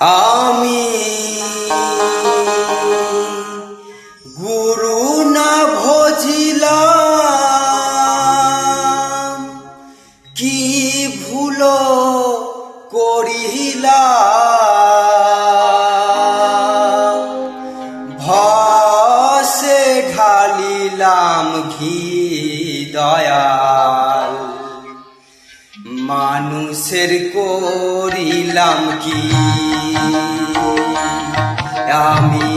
আমি গুরু না ভজিলাম, কি ভুল করিলাম। ভসে ঢালিলাম ঘি দয়াল, মানুষের করিলাম কি। আমি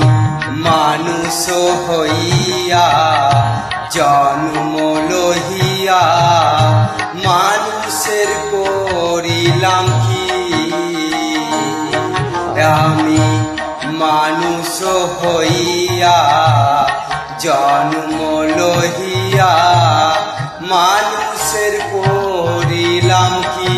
মানুষ হইয়া জন্ম লহিয়া মানুষের করিলাম কি। আমি মানুষ হইয়া জন্ম লহিয়া মানুষের করিলাম কি।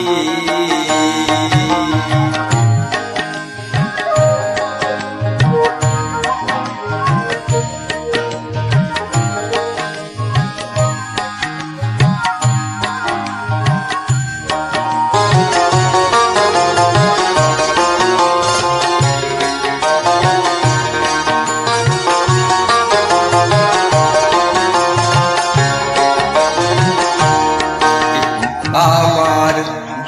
আমার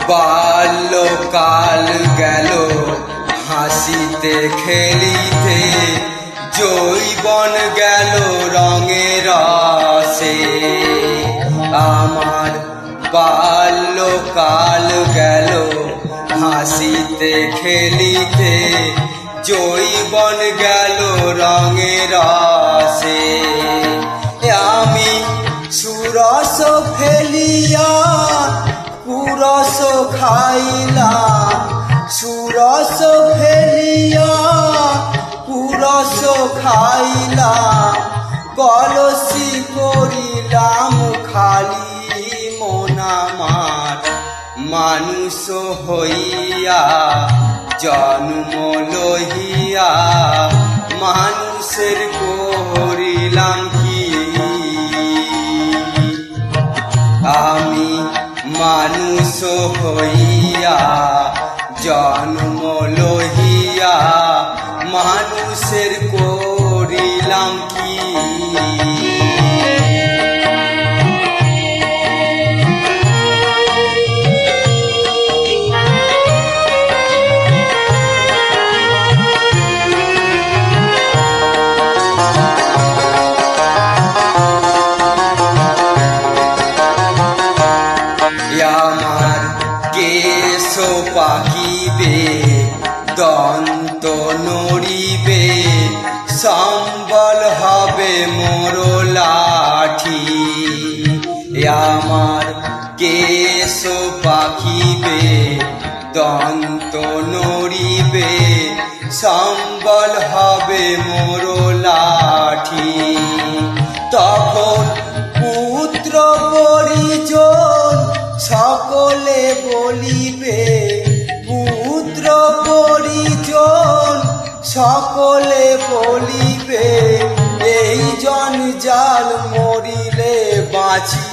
বাল্যকাল গেল হাসিতে খেলিতে, যৌবন গেল রঙে রসে। আমার বাল্যকাল গেল হাসিতে খেলিতে, যৌবন গেল রঙে রসে। আমি সুরস ফেলিয়া কুরস খাইলাম, সুরস ফেলিয়া কুরস খাইলাম। কলসি করিলাম খালি মন আমার, মানুষ হইয়া জন্ম লহিয়া মানুষের করিলাম কি। আমি মানুষ হইয়া জন্ম লহিয়া মানুষের করিলাম কি। আমার কেশ পাকিবে, দন্ত নড়িবে, সম্বল হবে মোর লাঠি। আমার কেশ পাকিবে, দন্ত নড়িবে, সম্বল হবে মোর লাঠি। তখন পুত্র পরিজন সকলে বলিবে, পুত্র পরিজন সকলে বলিবে, এই জঞ্জাল মরিলে বাঁচি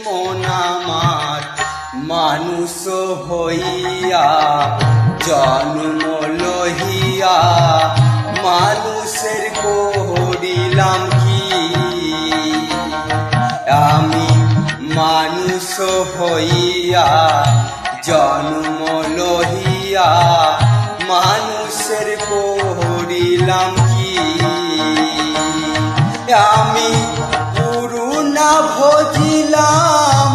মন আমার, মানুষ হইয়া জন্ম লহিয়া মানুষের করিলাম কি। আমি মানুষ হইয়া জন্ম লহিয়া মানুষের করিলাম কি। আমি গুরু না ভজিলাম,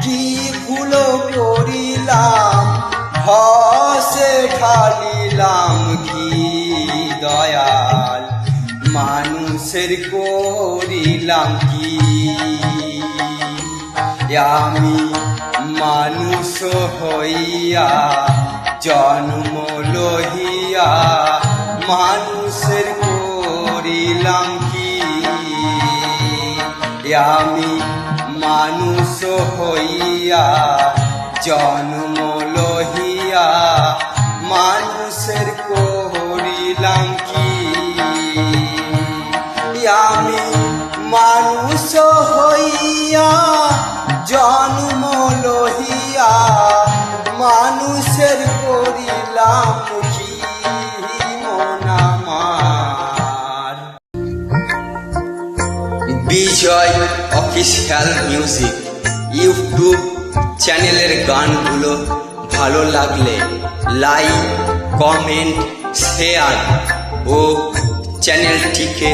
কি ভুল করিলাম। ভসে ঢালিলাম ঘি দয়াল, মানুষের করিলাম কি। আমি মানুষ হইয়া জন্ম লহিয়া মানুষের করিলাম কি। আমি মানুষ হইয়া জন্ম লহিয়া মানুষের করিলাম কি। আমি মানুষ হইয়া জন্ম লহিয়া মানুষের করিলাম কি। জয় অফিসিয়াল মিউজিক ইউটিউব চ্যানেলের গানগুলো ভালো লাগলে লাইক, কমেন্ট, শেয়ার ও চ্যানেলটিকে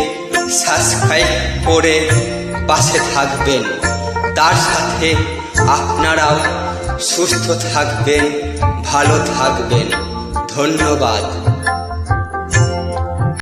সাবস্ক্রাইব করে পাশে থাকবেন। তার সাথে আপনারাও সুস্থ থাকবেন, ভালো থাকবেন। ধন্যবাদ।